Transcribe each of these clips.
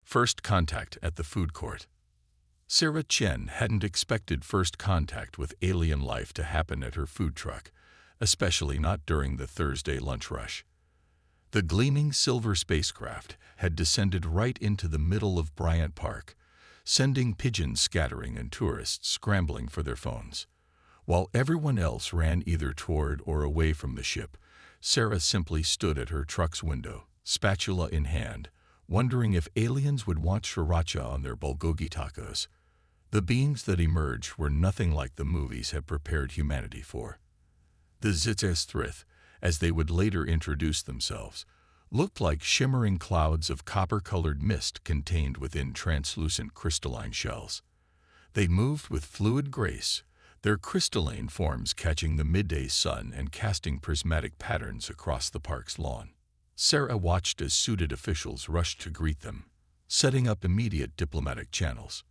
First contact at the food court. Sarah Chen hadn't expected first contact with alien life to happen at her food truck, especially not during the Thursday lunch rush. The gleaming silver spacecraft had descended right into the middle of Bryant Park, sending pigeons scattering and tourists scrambling for their phones. While everyone else ran either toward or away from the ship, Sarah simply stood at her truck's window, spatula in hand, wondering if aliens would want sriracha on their bulgogi tacos. The beings that emerged were nothing like the movies had prepared humanity for. The Zitzesthrith, as they would later introduce themselves, looked like shimmering clouds of copper-colored mist contained within translucent crystalline shells. They moved with fluid grace, their crystalline forms catching the midday sun and casting prismatic patterns across the park's lawn. Sarah watched as suited officials rushed to greet them, setting up immediate diplomatic channels.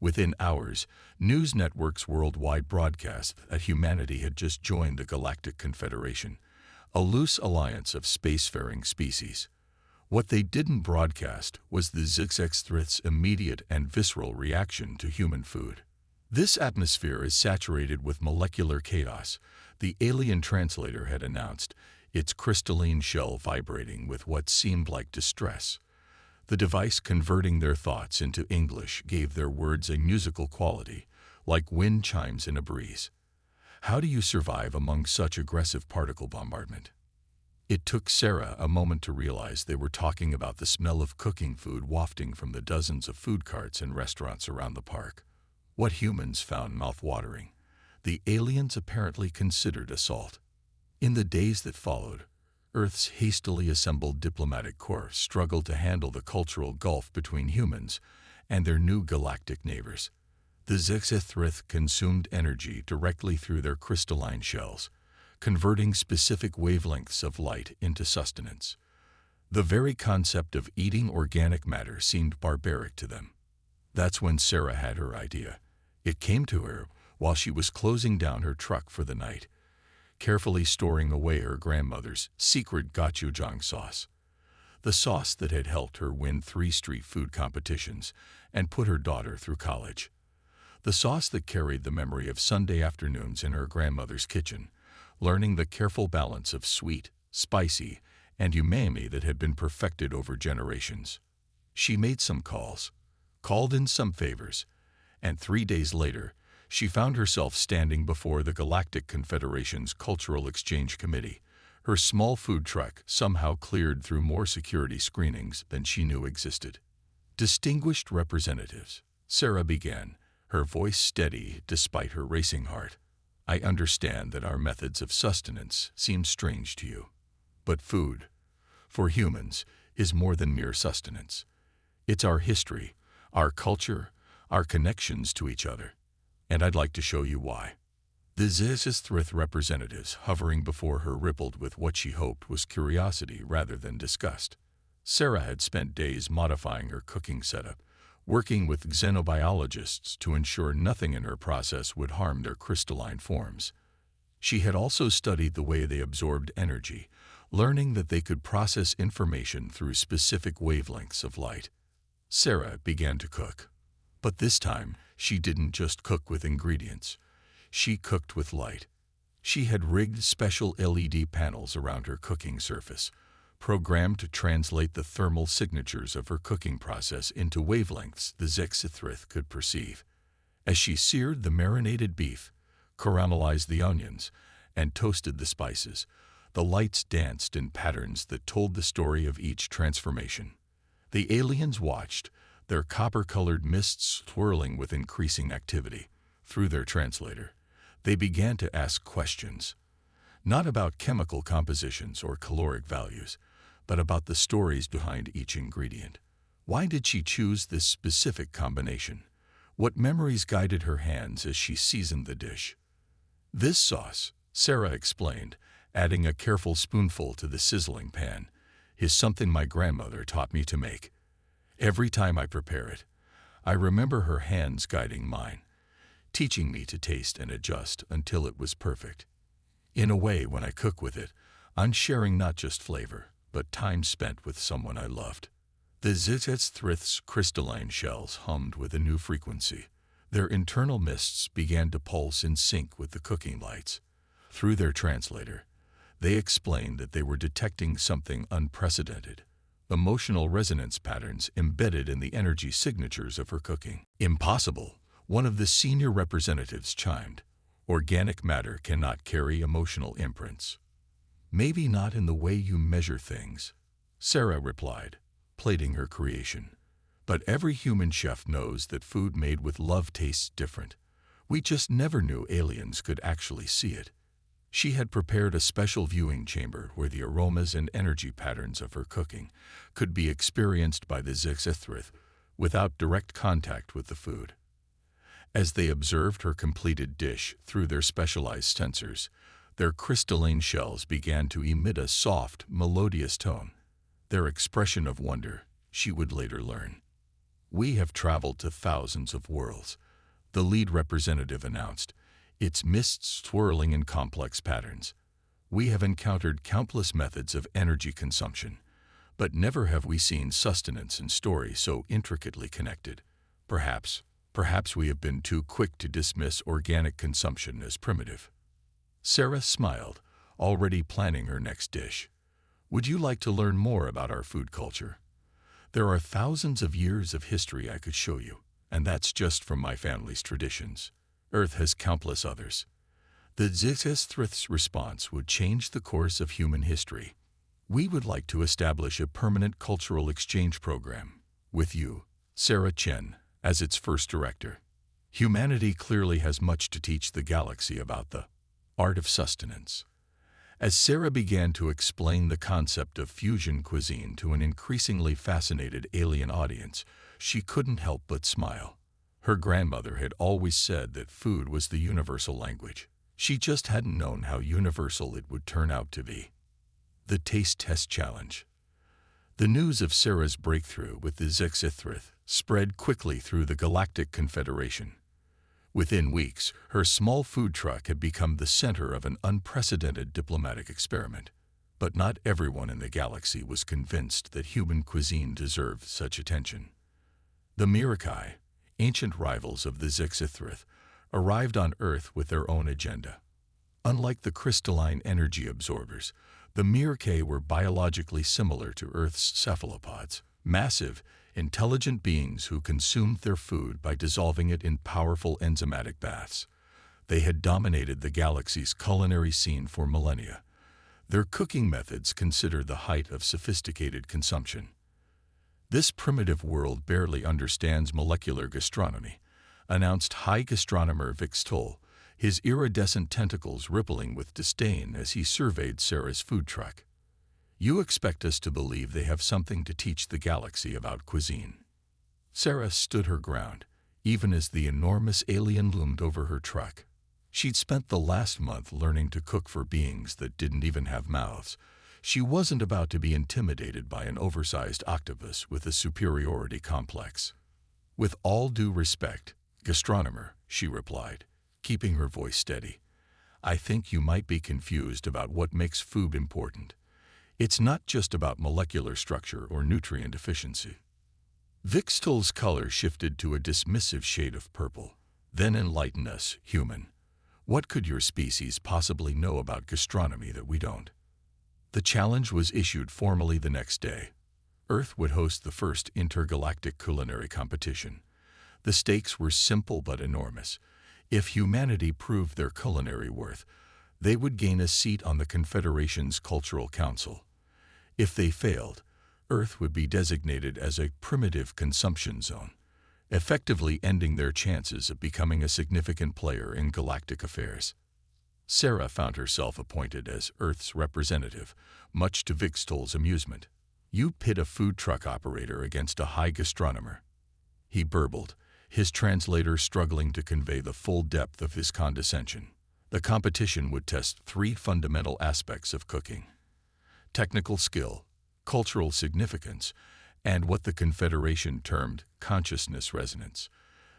Within hours, news networks worldwide broadcast that humanity had just joined the Galactic Confederation, a loose alliance of spacefaring species. What they didn't broadcast was the Zitzesthrith's immediate and visceral reaction to human food. This atmosphere is saturated with molecular chaos, the alien translator had announced, its crystalline shell vibrating with what seemed like distress. The device converting their thoughts into English gave their words a musical quality, like wind chimes in a breeze. How do you survive among such aggressive particle bombardment? It took Sarah a moment to realize they were talking about the smell of cooking food wafting from the dozens of food carts and restaurants around the park. What humans found mouth-watering, the aliens apparently considered assault. In the days that followed, Earth's hastily assembled diplomatic corps struggled to handle the cultural gulf between humans and their new galactic neighbors. The Zitzesthrith consumed energy directly through their crystalline shells, converting specific wavelengths of light into sustenance. The very concept of eating organic matter seemed barbaric to them. That's when Sarah had her idea. It came to her while she was closing down her truck for the night, carefully storing away her grandmother's secret gochujang sauce, the sauce that had helped her win 3 street food competitions and put her daughter through college. The sauce that carried the memory of Sunday afternoons in her grandmother's kitchen, learning the careful balance of sweet, spicy, and umami that had been perfected over generations. She made some calls, called in some favors, and 3 days later, she found herself standing before the Galactic Confederation's Cultural Exchange Committee, her small food truck somehow cleared through more security screenings than she knew existed. Distinguished representatives, Sarah began, her voice steady despite her racing heart. I understand that our methods of sustenance seem strange to you. But food, for humans, is more than mere sustenance. It's our history, our culture, our connections to each other. And I'd like to show you why. The Zitzesthrith representatives hovering before her rippled with what she hoped was curiosity rather than disgust. Sarah had spent days modifying her cooking setup, working with xenobiologists to ensure nothing in her process would harm their crystalline forms. She had also studied the way they absorbed energy, learning that they could process information through specific wavelengths of light. Sarah began to cook. But this time, she didn't just cook with ingredients. She cooked with light. She had rigged special LED panels around her cooking surface, programmed to translate the thermal signatures of her cooking process into wavelengths the Zitzesthrith could perceive. As she seared the marinated beef, caramelized the onions, and toasted the spices, the lights danced in patterns that told the story of each transformation. The aliens watched, their copper-colored mists swirling with increasing activity. Through their translator, they began to ask questions, not about chemical compositions or caloric values, but about the stories behind each ingredient. Why did she choose this specific combination? What memories guided her hands as she seasoned the dish? This sauce, Sarah explained, adding a careful spoonful to the sizzling pan, is something my grandmother taught me to make. Every time I prepare it, I remember her hands guiding mine, teaching me to taste and adjust until it was perfect. In a way, when I cook with it, I'm sharing not just flavor, but time spent with someone I loved. The The Zizeth's crystalline shells hummed with a new frequency. Their internal mists began to pulse in sync with the cooking lights. Through their translator, they explained that they were detecting something unprecedented: emotional resonance patterns embedded in the energy signatures of her cooking. Impossible, one of the senior representatives chimed. Organic matter cannot carry emotional imprints. Maybe not in the way you measure things, Sarah replied, plating her creation. But every human chef knows that food made with love tastes different. We just never knew aliens could actually see it. She had prepared a special viewing chamber where the aromas and energy patterns of her cooking could be experienced by the Zizeth without direct contact with the food. As they observed her completed dish through their specialized sensors, their crystalline shells began to emit a soft, melodious tone. Their expression of wonder, she would later learn. "We have traveled to thousands of worlds," the lead representative announced, its mists swirling in complex patterns. "We have encountered countless methods of energy consumption, but never have we seen sustenance and story so intricately connected. Perhaps we have been too quick to dismiss organic consumption as primitive." Sarah smiled, already planning her next dish. "Would you like to learn more about our food culture? There are thousands of years of history I could show you, and that's just from my family's traditions. Earth has countless others." The Zizeth's response would change the course of human history. "We would like to establish a permanent cultural exchange program with you, Sarah Chen, as its first director. Humanity clearly has much to teach the galaxy about the art of sustenance." As Sarah began to explain the concept of fusion cuisine to an increasingly fascinated alien audience, she couldn't help but smile. Her grandmother had always said that food was the universal language. She just hadn't known how universal it would turn out to be. The Taste Test Challenge. The news of Sarah's breakthrough with the Zizeth spread quickly through the Galactic Confederation. Within weeks, her small food truck had become the center of an unprecedented diplomatic experiment. But not everyone in the galaxy was convinced that human cuisine deserved such attention. The Mirakai, ancient rivals of the Zizeth, arrived on Earth with their own agenda. Unlike the crystalline energy absorbers, the Mirakai were biologically similar to Earth's cephalopods, massive, intelligent beings who consumed their food by dissolving it in powerful enzymatic baths. They had dominated the galaxy's culinary scene for millennia. Their cooking methods considered the height of sophisticated consumption. "This primitive world barely understands molecular gastronomy," announced High Gastronomer Vixtol, his iridescent tentacles rippling with disdain as he surveyed Sarah's food truck. "You expect us to believe they have something to teach the galaxy about cuisine." Sarah stood her ground, even as the enormous alien loomed over her truck. She'd spent the last month learning to cook for beings that didn't even have mouths. She wasn't about to be intimidated by an oversized octopus with a superiority complex. "With all due respect, gastronomer," she replied, keeping her voice steady, "I think you might be confused about what makes food important. It's not just about molecular structure or nutrient efficiency." Vixtol's color shifted to a dismissive shade of purple. "Then enlighten us, human. What could your species possibly know about gastronomy that we don't?" The challenge was issued formally the next day. Earth would host the first intergalactic culinary competition. The stakes were simple but enormous. If humanity proved their culinary worth, they would gain a seat on the Confederation's Cultural Council. If they failed, Earth would be designated as a primitive consumption zone, effectively ending their chances of becoming a significant player in galactic affairs. Sarah found herself appointed as Earth's representative, much to Vixtol's amusement. "You pit a food truck operator against a high gastronomer," he burbled, his translator struggling to convey the full depth of his condescension. The competition would test 3 fundamental aspects of cooking: technical skill, cultural significance, and what the Confederation termed consciousness resonance,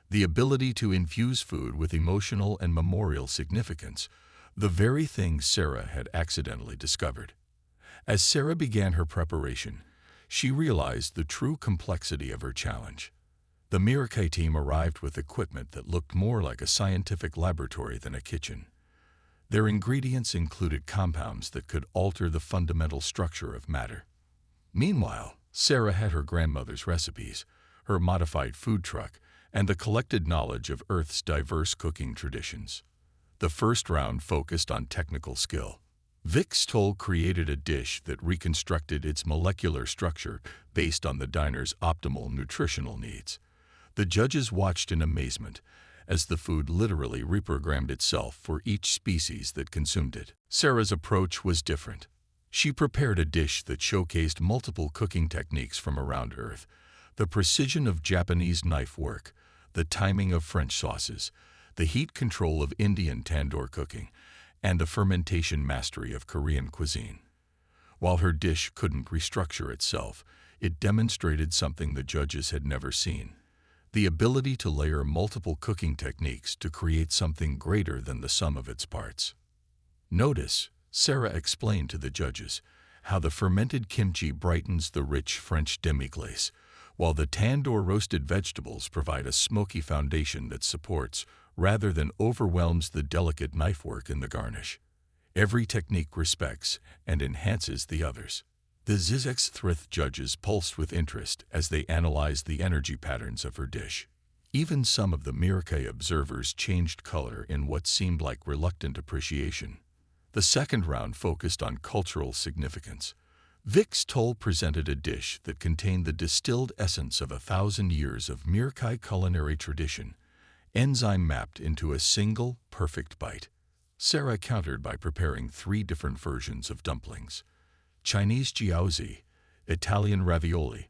the ability to infuse food with emotional and memorial significance, the very thing Sarah had accidentally discovered. As Sarah began her preparation, she realized the true complexity of her challenge. The Mirakai team arrived with equipment that looked more like a scientific laboratory than a kitchen. Their ingredients included compounds that could alter the fundamental structure of matter. Meanwhile, Sarah had her grandmother's recipes, her modified food truck, and the collected knowledge of Earth's diverse cooking traditions. The first round focused on technical skill. Vic's Toll created a dish that reconstructed its molecular structure based on the diner's optimal nutritional needs. The judges watched in amazement as the food literally reprogrammed itself for each species that consumed it. Sarah's approach was different. She prepared a dish that showcased multiple cooking techniques from around Earth: the precision of Japanese knife work, the timing of French sauces, the heat control of Indian tandoor cooking, and the fermentation mastery of Korean cuisine. While her dish couldn't restructure itself, it demonstrated something the judges had never seen: the ability to layer multiple cooking techniques to create something greater than the sum of its parts. Notice, Sarah explained to the judges, how the fermented kimchi brightens the rich French demi-glace, while the tandoor roasted vegetables provide a smoky foundation that supports, rather than overwhelms, the delicate knife work in the garnish. Every technique respects and enhances the others. The HFY judges pulsed with interest as they analyzed the energy patterns of her dish. Even some of the Mirakai observers changed color in what seemed like reluctant appreciation. The second round focused on cultural significance. Vic's Toll presented a dish that contained the distilled essence of 1,000 years of Mirakai culinary tradition, enzyme mapped into a single, perfect bite. Sarah countered by preparing 3 different versions of dumplings: Chinese jiaozi, Italian ravioli,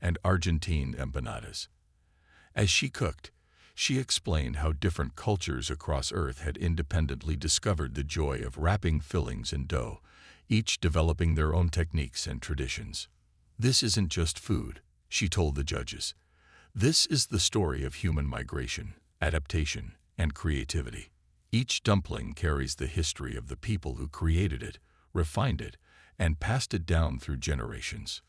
and Argentine empanadas. As she cooked, she explained how different cultures across Earth had independently discovered the joy of wrapping fillings in dough, each developing their own techniques and traditions. "This isn't just food," she told the judges. "This is the story of human migration, adaptation, and creativity. Each dumpling carries the history of the people who created it, refined it, and passed it down through generations."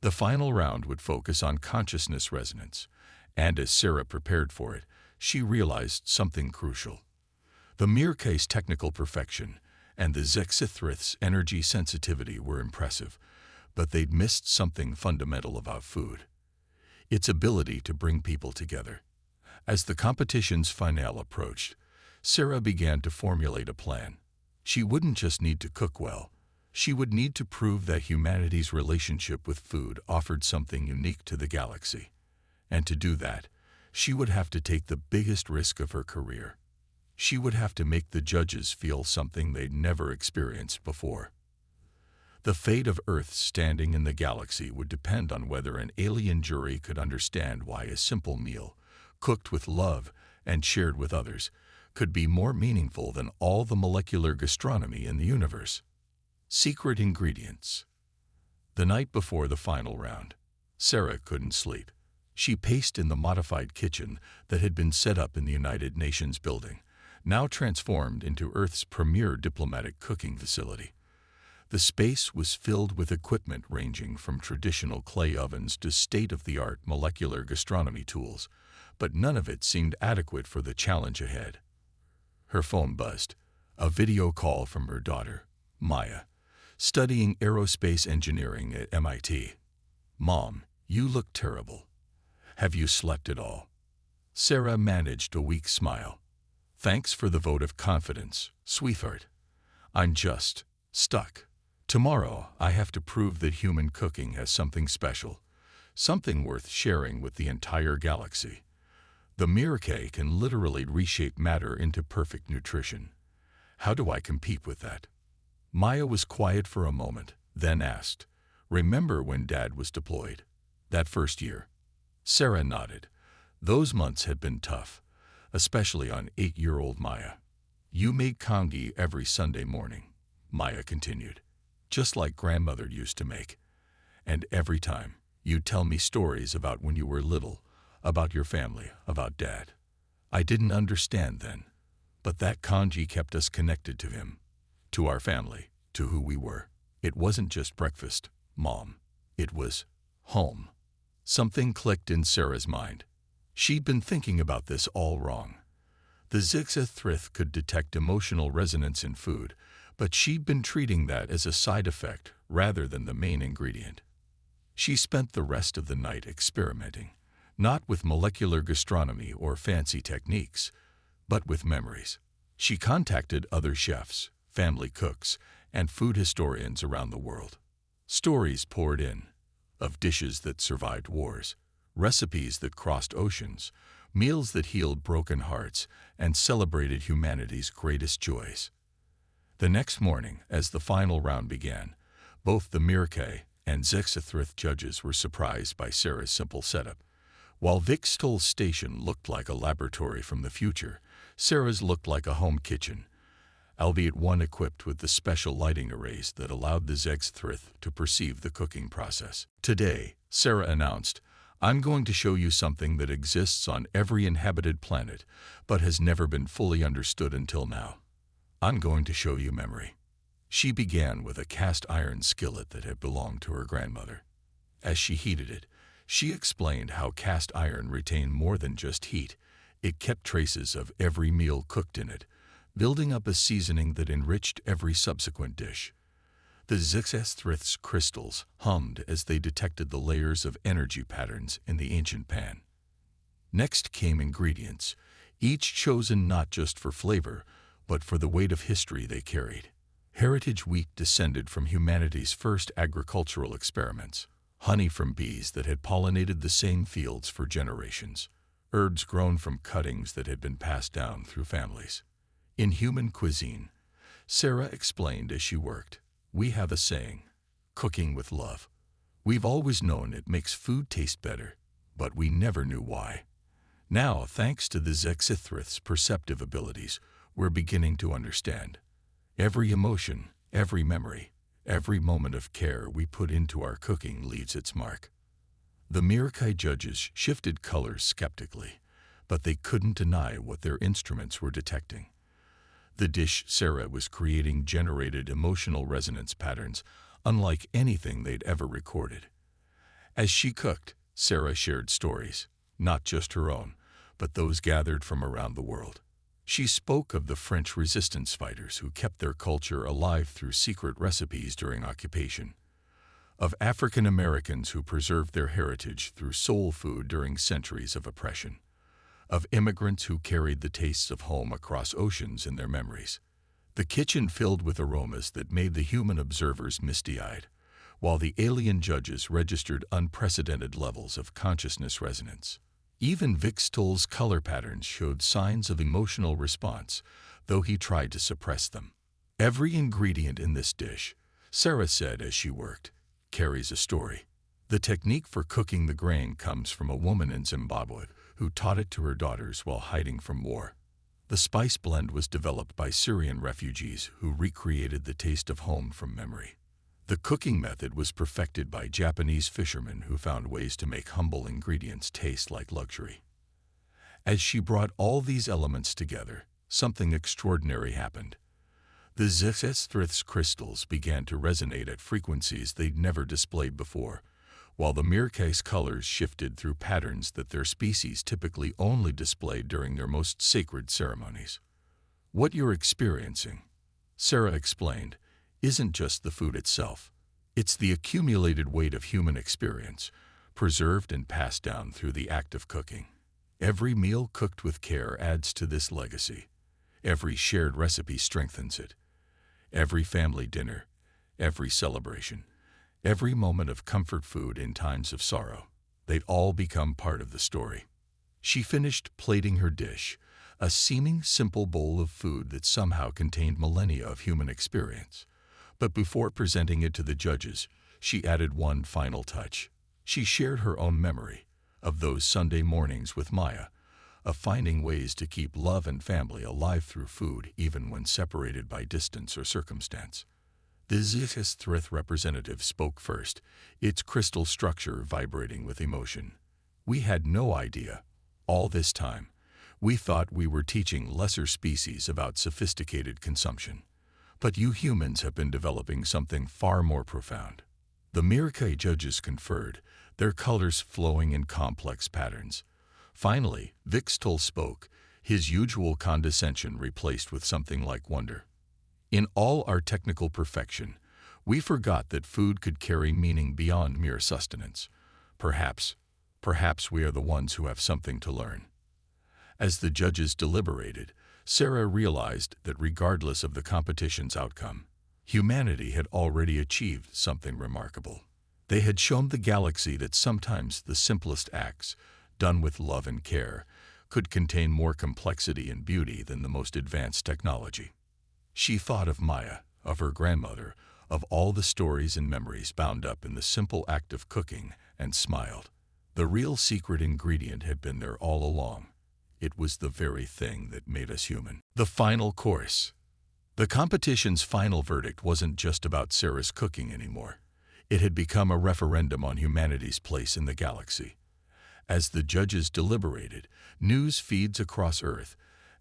The final round would focus on consciousness resonance, and as Sarah prepared for it, she realized something crucial. The Mirakai's technical perfection and the HFY's energy sensitivity were impressive, but they'd missed something fundamental about food: its ability to bring people together. As the competition's finale approached, Sarah began to formulate a plan. She wouldn't just need to cook well, she would need to prove that humanity's relationship with food offered something unique to the galaxy. And to do that, she would have to take the biggest risk of her career. She would have to make the judges feel something they'd never experienced before. The fate of Earth's standing in the galaxy would depend on whether an alien jury could understand why a simple meal, cooked with love and shared with others, could be more meaningful than all the molecular gastronomy in the universe. Secret ingredients. The night before the final round, Sarah couldn't sleep. She paced in the modified kitchen that had been set up in the United Nations building, now transformed into Earth's premier diplomatic cooking facility. The space was filled with equipment ranging from traditional clay ovens to state-of-the-art molecular gastronomy tools, but none of it seemed adequate for the challenge ahead. Her phone buzzed, a video call from her daughter, Maya, studying aerospace engineering at MIT. "Mom, you look terrible. Have you slept at all?" Sarah managed a weak smile. "Thanks for the vote of confidence, sweetheart. I'm just stuck. Tomorrow I have to prove that human cooking has something special, something worth sharing with the entire galaxy. The Mirakai can literally reshape matter into perfect nutrition. How do I compete with that?" Maya was quiet for a moment, then asked, "Remember when Dad was deployed? That first year?" Sarah nodded. Those months had been tough, especially on 8-year-old Maya. "You made congee every Sunday morning," Maya continued, "just like grandmother used to make. And every time, you'd tell me stories about when you were little, about your family, about Dad. I didn't understand then, but that congee kept us connected to him, to our family, to who we were. It wasn't just breakfast, Mom. It was Home. Something clicked in Sarah's mind. She'd been thinking about this all wrong. The Zixathrith could detect emotional resonance in food, but she'd been treating that as a side effect rather than the main ingredient. She spent the rest of the night experimenting, not with molecular gastronomy or fancy techniques, but with memories. She contacted other chefs, family cooks, and food historians around the world. Stories poured in, of dishes that survived wars, recipes that crossed oceans, meals that healed broken hearts and celebrated humanity's greatest joys. The next morning, as the final round began, both the Mirkay and Zixathrith judges were surprised by Sarah's simple setup. While Vixtol's station looked like a laboratory from the future, Sarah's looked like a home kitchen, albeit one equipped with the special lighting arrays that allowed the Zixathrith to perceive the cooking process. Today, Sarah announced, "I'm going to show you something that exists on every inhabited planet, but has never been fully understood until now. I'm going to show you memory." She began with a cast iron skillet that had belonged to her grandmother. As she heated it, she explained how cast iron retained more than just heat. It kept traces of every meal cooked in it, building up a seasoning that enriched every subsequent dish. The Zixathrith's crystals hummed as they detected the layers of energy patterns in the ancient pan. Next came ingredients, each chosen not just for flavor, but for the weight of history they carried. Heritage wheat descended from humanity's first agricultural experiments, honey from bees that had pollinated the same fields for generations, herbs grown from cuttings that had been passed down through families. In human cuisine, Sarah explained as she worked, "We have a saying, cooking with love. We've always known it makes food taste better, but we never knew why. Now, thanks to the Zixathrith's perceptive abilities, we're beginning to understand. Every emotion, every memory, every moment of care we put into our cooking leaves its mark." The Mirkay judges shifted colors skeptically, but they couldn't deny what their instruments were detecting. The dish Sarah was creating generated emotional resonance patterns unlike anything they'd ever recorded. As she cooked, Sarah shared stories, not just her own, but those gathered from around the world. She spoke of the French resistance fighters who kept their culture alive through secret recipes during occupation, of African Americans who preserved their heritage through soul food during centuries of oppression, of immigrants who carried the tastes of home across oceans in their memories. The kitchen filled with aromas that made the human observers misty-eyed, while the alien judges registered unprecedented levels of consciousness resonance. Even Vixtol's color patterns showed signs of emotional response, though he tried to suppress them. "Every ingredient in this dish," Sarah said as she worked, "carries a story. The technique for cooking the grain comes from a woman in Zimbabwe who taught it to her daughters while hiding from war. The spice blend was developed by Syrian refugees who recreated the taste of home from memory. The cooking method was perfected by Japanese fishermen who found ways to make humble ingredients taste like luxury." As she brought all these elements together, something extraordinary happened. The Zixathrith's crystals began to resonate at frequencies they'd never displayed before, while the Mirkay's colors shifted through patterns that their species typically only displayed during their most sacred ceremonies. "What you're experiencing," Sarah explained, "isn't just the food itself. It's the accumulated weight of human experience, preserved and passed down through the act of cooking. Every meal cooked with care adds to this legacy. Every shared recipe strengthens it. Every family dinner, every celebration, every moment of comfort food in times of sorrow, they'd all become part of the story." She finished plating her dish, a seeming simple bowl of food that somehow contained millennia of human experience. But before presenting it to the judges, she added one final touch. She shared her own memory of those Sunday mornings with Maya, of finding ways to keep love and family alive through food even when separated by distance or circumstance. The Zixathrith representative spoke first, its crystal structure vibrating with emotion. "We had no idea. All this time, we thought we were teaching lesser species about sophisticated consumption. But you humans have been developing something far more profound." The Mirkay judges conferred, their colors flowing in complex patterns. Finally, Vixtol spoke, his usual condescension replaced with something like wonder. In all our technical perfection, we forgot that food could carry meaning beyond mere sustenance. Perhaps we are the ones who have something to learn. As the judges deliberated, Sarah realized that regardless of the competition's outcome, humanity had already achieved something remarkable. They had shown the galaxy that sometimes the simplest acts, done with love and care, could contain more complexity and beauty than the most advanced technology. She thought of Maya, of her grandmother, of all the stories and memories bound up in the simple act of cooking, and smiled. The real secret ingredient had been there all along. It was the very thing that made us human. The final course. The competition's final verdict wasn't just about Sarah's cooking anymore. It had become a referendum on humanity's place in the galaxy. As the judges deliberated, news feeds across Earth,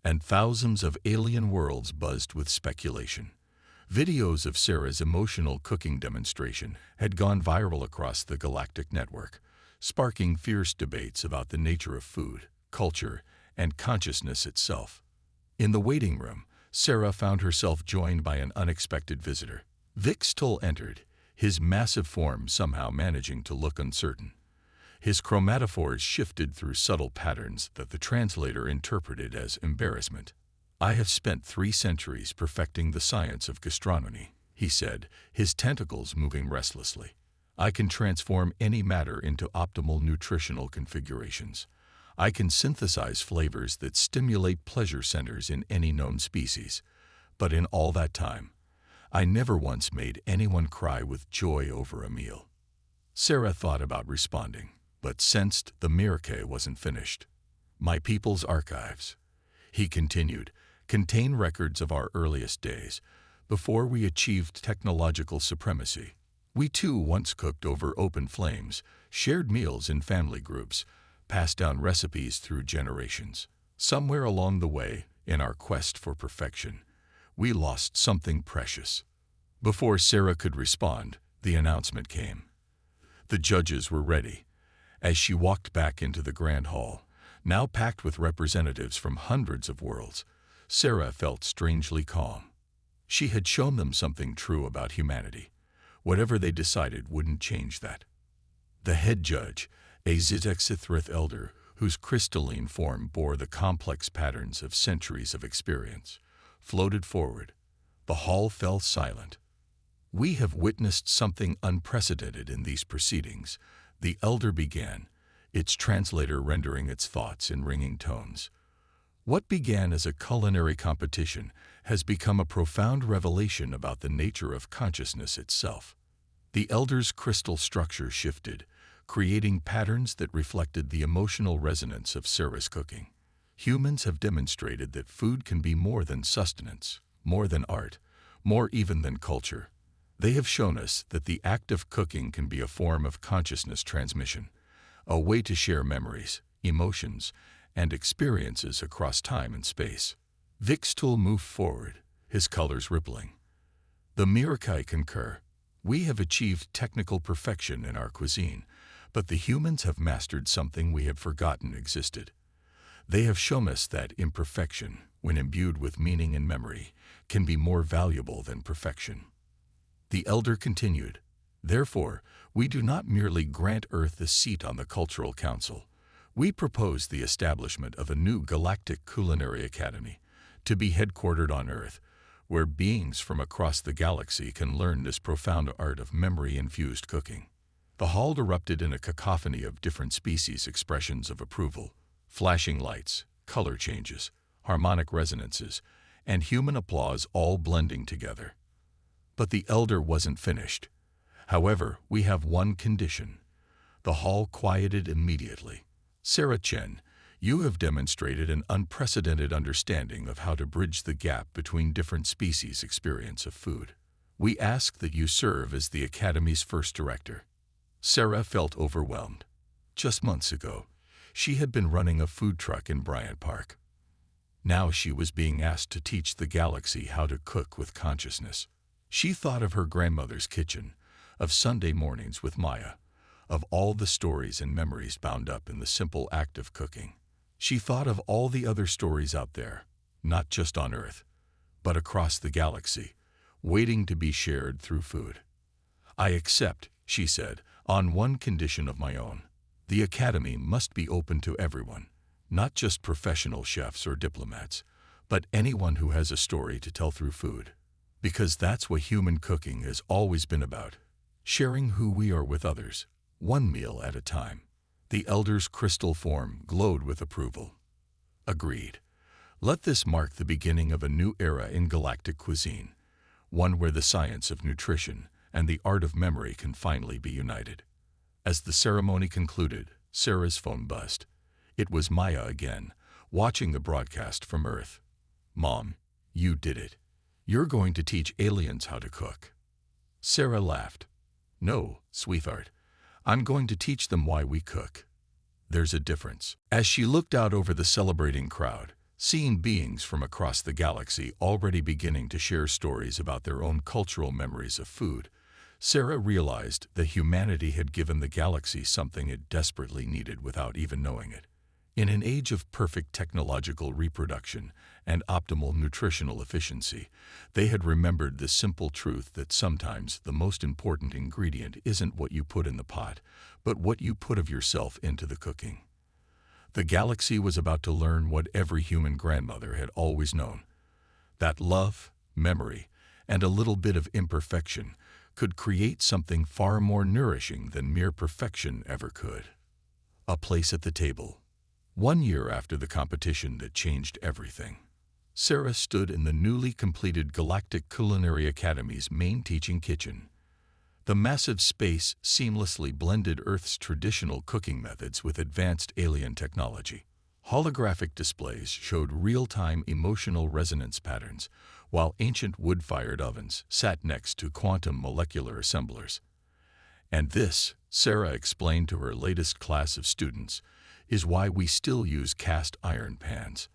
and thousands of alien worlds buzzed with speculation. Videos of Sarah's emotional cooking demonstration had gone viral across the galactic network, sparking fierce debates about the nature of food, culture, and consciousness itself. In the waiting room, Sarah found herself joined by an unexpected visitor. Vixtol entered, his massive form somehow managing to look uncertain. His chromatophores shifted through subtle patterns that the translator interpreted as embarrassment. "I have spent 3 centuries perfecting the science of gastronomy," he said, his tentacles moving restlessly. "I can transform any matter into optimal nutritional configurations. I can synthesize flavors that stimulate pleasure centers in any known species. But in all that time, I never once made anyone cry with joy over a meal." Sarah thought about responding, but sensed the mirke wasn't finished. "My people's archives," he continued, "contain records of our earliest days, before we achieved technological supremacy. We too once cooked over open flames, shared meals in family groups, passed down recipes through generations. Somewhere along the way, in our quest for perfection, we lost something precious." Before Sarah could respond, the announcement came. The judges were ready. As she walked back into the grand hall, now packed with representatives from hundreds of worlds, Sarah felt strangely calm. She had shown them something true about humanity. Whatever they decided wouldn't change that. The head judge, a Zitexithrith elder whose crystalline form bore the complex patterns of centuries of experience, floated forward. The hall fell silent. "We have witnessed something unprecedented in these proceedings," the elder began, its translator rendering its thoughts in ringing tones. "What began as a culinary competition has become a profound revelation about the nature of consciousness itself." The elder's crystal structure shifted, creating patterns that reflected the emotional resonance of Sarah's cooking. Humans have demonstrated that food can be more than sustenance, more than art, more even than culture. They have shown us that the act of cooking can be a form of consciousness transmission, a way to share memories, emotions, and experiences across time and space. Vixtol moved forward, his colors rippling. "The Mirakai concur. We have achieved technical perfection in our cuisine, but the humans have mastered something we had forgotten existed. They have shown us that imperfection, when imbued with meaning and memory, can be more valuable than perfection." The elder continued, "Therefore, we do not merely grant Earth a seat on the Cultural Council. We propose the establishment of a new galactic culinary academy, to be headquartered on Earth, where beings from across the galaxy can learn this profound art of memory-infused cooking." The hall erupted in a cacophony of different species expressions of approval, flashing lights, color changes, harmonic resonances, and human applause all blending together. But the elder wasn't finished. "However, we have one condition." The hall quieted immediately. "Sarah Chen, you have demonstrated an unprecedented understanding of how to bridge the gap between different species' experience of food. We ask that you serve as the Academy's first director." Sarah felt overwhelmed. Just months ago, she had been running a food truck in Bryant Park. Now she was being asked to teach the galaxy how to cook with consciousness. She thought of her grandmother's kitchen, of Sunday mornings with Maya, of all the stories and memories bound up in the simple act of cooking. She thought of all the other stories out there, not just on Earth, but across the galaxy, waiting to be shared through food. "I accept," she said, "on one condition of my own. The Academy must be open to everyone, not just professional chefs or diplomats, but anyone who has a story to tell through food. Because that's what human cooking has always been about, sharing who we are with others, one meal at a time." The elder's crystal form glowed with approval. "Agreed. Let this mark the beginning of a new era in galactic cuisine, one where the science of nutrition and the art of memory can finally be united." As the ceremony concluded, Sarah's phone buzzed. It was Maya again, watching the broadcast from Earth. "Mom, you did it. You're going to teach aliens how to cook." Sarah laughed. "No, sweetheart. I'm going to teach them why we cook. There's a difference." As she looked out over the celebrating crowd, seeing beings from across the galaxy already beginning to share stories about their own cultural memories of food, Sarah realized that humanity had given the galaxy something it desperately needed without even knowing it. In an age of perfect technological reproduction and optimal nutritional efficiency, they had remembered the simple truth that sometimes the most important ingredient isn't what you put in the pot, but what you put of yourself into the cooking. The galaxy was about to learn what every human grandmother had always known: that love, memory, and a little bit of imperfection could create something far more nourishing than mere perfection ever could. A place at the table. 1 year after the competition that changed everything, Sarah stood in the newly completed Galactic Culinary Academy's main teaching kitchen. The massive space seamlessly blended Earth's traditional cooking methods with advanced alien technology. Holographic displays showed real-time emotional resonance patterns, while ancient wood-fired ovens sat next to quantum molecular assemblers. "And this," Sarah explained to her latest class of students, "is why we still use cast iron pans."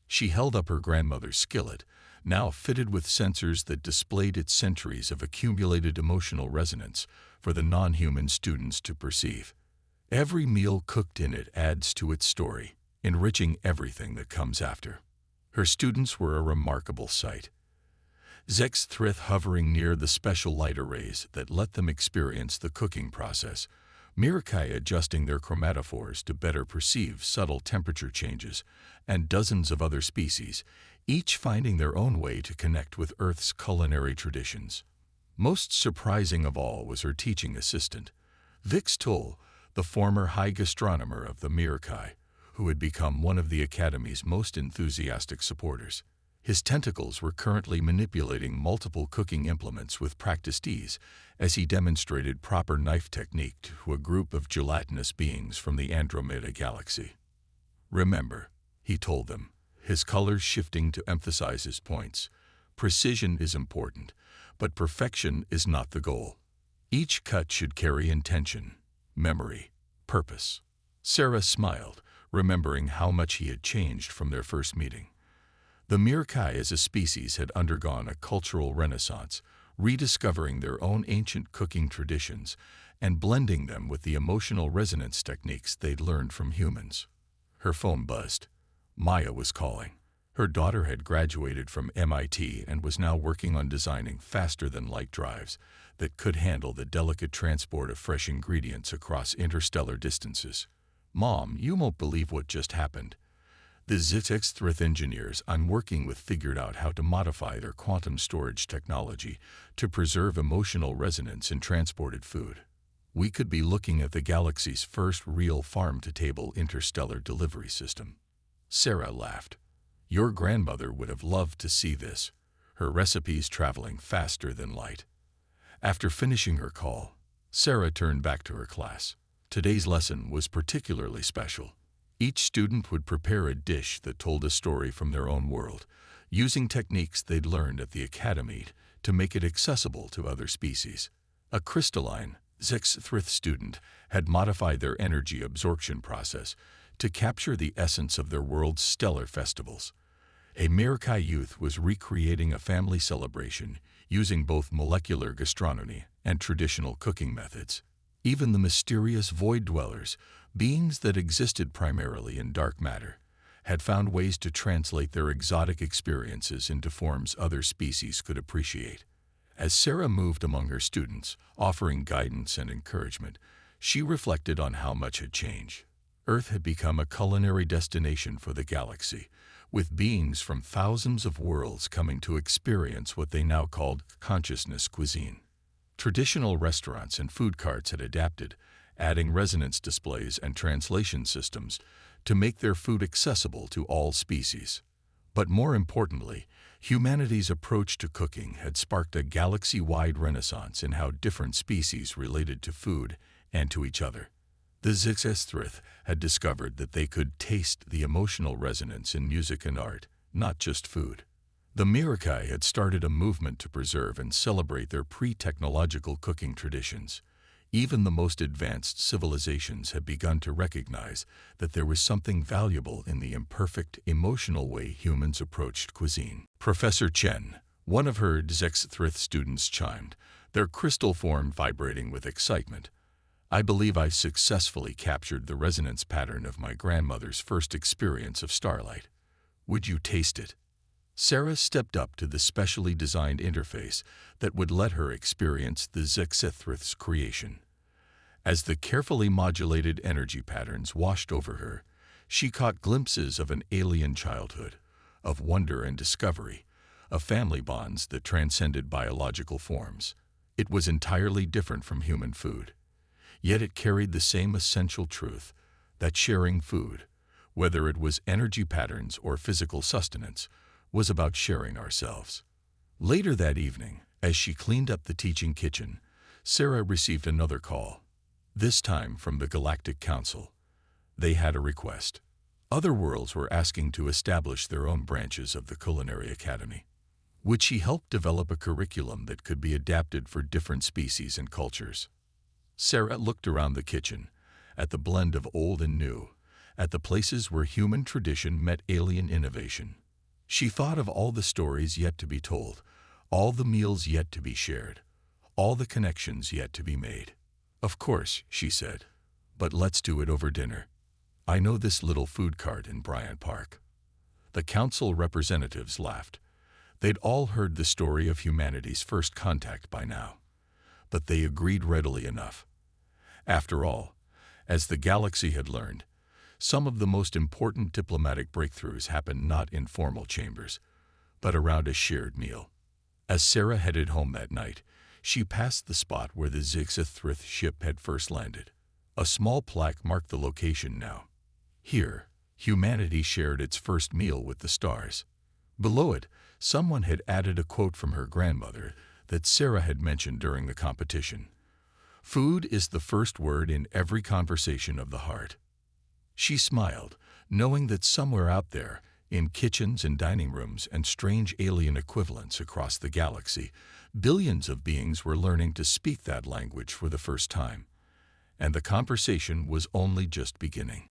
She held up her grandmother's skillet, now fitted with sensors that displayed its centuries of accumulated emotional resonance for the non-human students to perceive. Every meal cooked in it adds to its story, enriching everything that comes after. Her students were a remarkable sight. Zexthrith hovering near the special light arrays that let them experience the cooking process, Mirakai adjusting their chromatophores to better perceive subtle temperature changes, and dozens of other species, each finding their own way to connect with Earth's culinary traditions. Most surprising of all was her teaching assistant, Vix Tull, the former high gastronomer of the Mirakai, who had become one of the Academy's most enthusiastic supporters. His tentacles were currently manipulating multiple cooking implements with practiced ease as he demonstrated proper knife technique to a group of gelatinous beings from the Andromeda galaxy. "Remember," he told them, his colors shifting to emphasize his points, "precision is important, but perfection is not the goal. Each cut should carry intention, memory, purpose." Sarah smiled, remembering how much he had changed from their first meeting. The Mirakai as a species had undergone a cultural renaissance, rediscovering their own ancient cooking traditions and blending them with the emotional resonance techniques they'd learned from humans. Her phone buzzed. Maya was calling. Her daughter had graduated from MIT and was now working on designing faster-than-light drives that could handle the delicate transport of fresh ingredients across interstellar distances. "Mom, you won't believe what just happened. The Zexthrith engineers I'm working with figured out how to modify their quantum storage technology to preserve emotional resonance in transported food. We could be looking at the galaxy's first real farm-to-table interstellar delivery system." Sarah laughed. "Your grandmother would have loved to see this, her recipes traveling faster than light." After finishing her call, Sarah turned back to her class. Today's lesson was particularly special. Each student would prepare a dish that told a story from their own world, using techniques they'd learned at the Academy to make it accessible to other species. A crystalline Zexthrith student had modified their energy absorption process to capture the essence of their world's stellar festivals. A Mirakai youth was recreating a family celebration using both molecular gastronomy and traditional cooking methods. Even the mysterious void dwellers, beings that existed primarily in dark matter, had found ways to translate their exotic experiences into forms other species could appreciate. As Sarah moved among her students, offering guidance and encouragement, she reflected on how much had changed. Earth had become a culinary destination for the galaxy, with beings from thousands of worlds coming to experience what they now called consciousness cuisine. Traditional restaurants and food carts had adapted, adding resonance displays and translation systems to make their food accessible to all species. But more importantly, humanity's approach to cooking had sparked a galaxy-wide renaissance in how different species related to food and to each other. The Zixethrith had discovered that they could taste the emotional resonance in music and art, not just food. The Mirakai had started a movement to preserve and celebrate their pre-technological cooking traditions. Even the most advanced civilizations had begun to recognize that there was something valuable in the imperfect, emotional way humans approached cuisine. Professor Chen, one of her Zixethrith students, chimed, their crystal form vibrating with excitement. I believe I successfully captured the resonance pattern of my grandmother's first experience of starlight. Would you taste it? Sarah stepped up to the specially designed interface that would let her experience the Zixethrith's creation. As the carefully modulated energy patterns washed over her, she caught glimpses of an alien childhood, of wonder and discovery, of family bonds that transcended biological forms. It was entirely different from human food. Yet it carried the same essential truth, that sharing food, whether it was energy patterns or physical sustenance, was about sharing ourselves. Later that evening, as she cleaned up the teaching kitchen, Sarah received another call, this time from the Galactic Council. They had a request. Other worlds were asking to establish their own branches of the Culinary Academy. Would she help develop a curriculum that could be adapted for different species and cultures? Sarah looked around the kitchen, at the blend of old and new, at the places where human tradition met alien innovation. She thought of all the stories yet to be told, all the meals yet to be shared, all the connections yet to be made. Of course, she said, but let's do it over dinner. I know this little food cart in Bryant Park. The council representatives laughed. They'd all heard the story of humanity's first contact by now. But they agreed readily enough. After all, as the galaxy had learned, some of the most important diplomatic breakthroughs happened not in formal chambers, but around a shared meal. As Sarah headed home that night, she passed the spot where the Zixethrith ship had first landed. A small plaque marked the location now. Here, humanity shared its first meal with the stars. Below it, someone had added a quote from her grandmother that Sarah had mentioned during the competition. Food is the first word in every conversation of the heart. She smiled, knowing that somewhere out there, in kitchens and dining rooms and strange alien equivalents across the galaxy, billions of beings were learning to speak that language for the first time. And the conversation was only just beginning.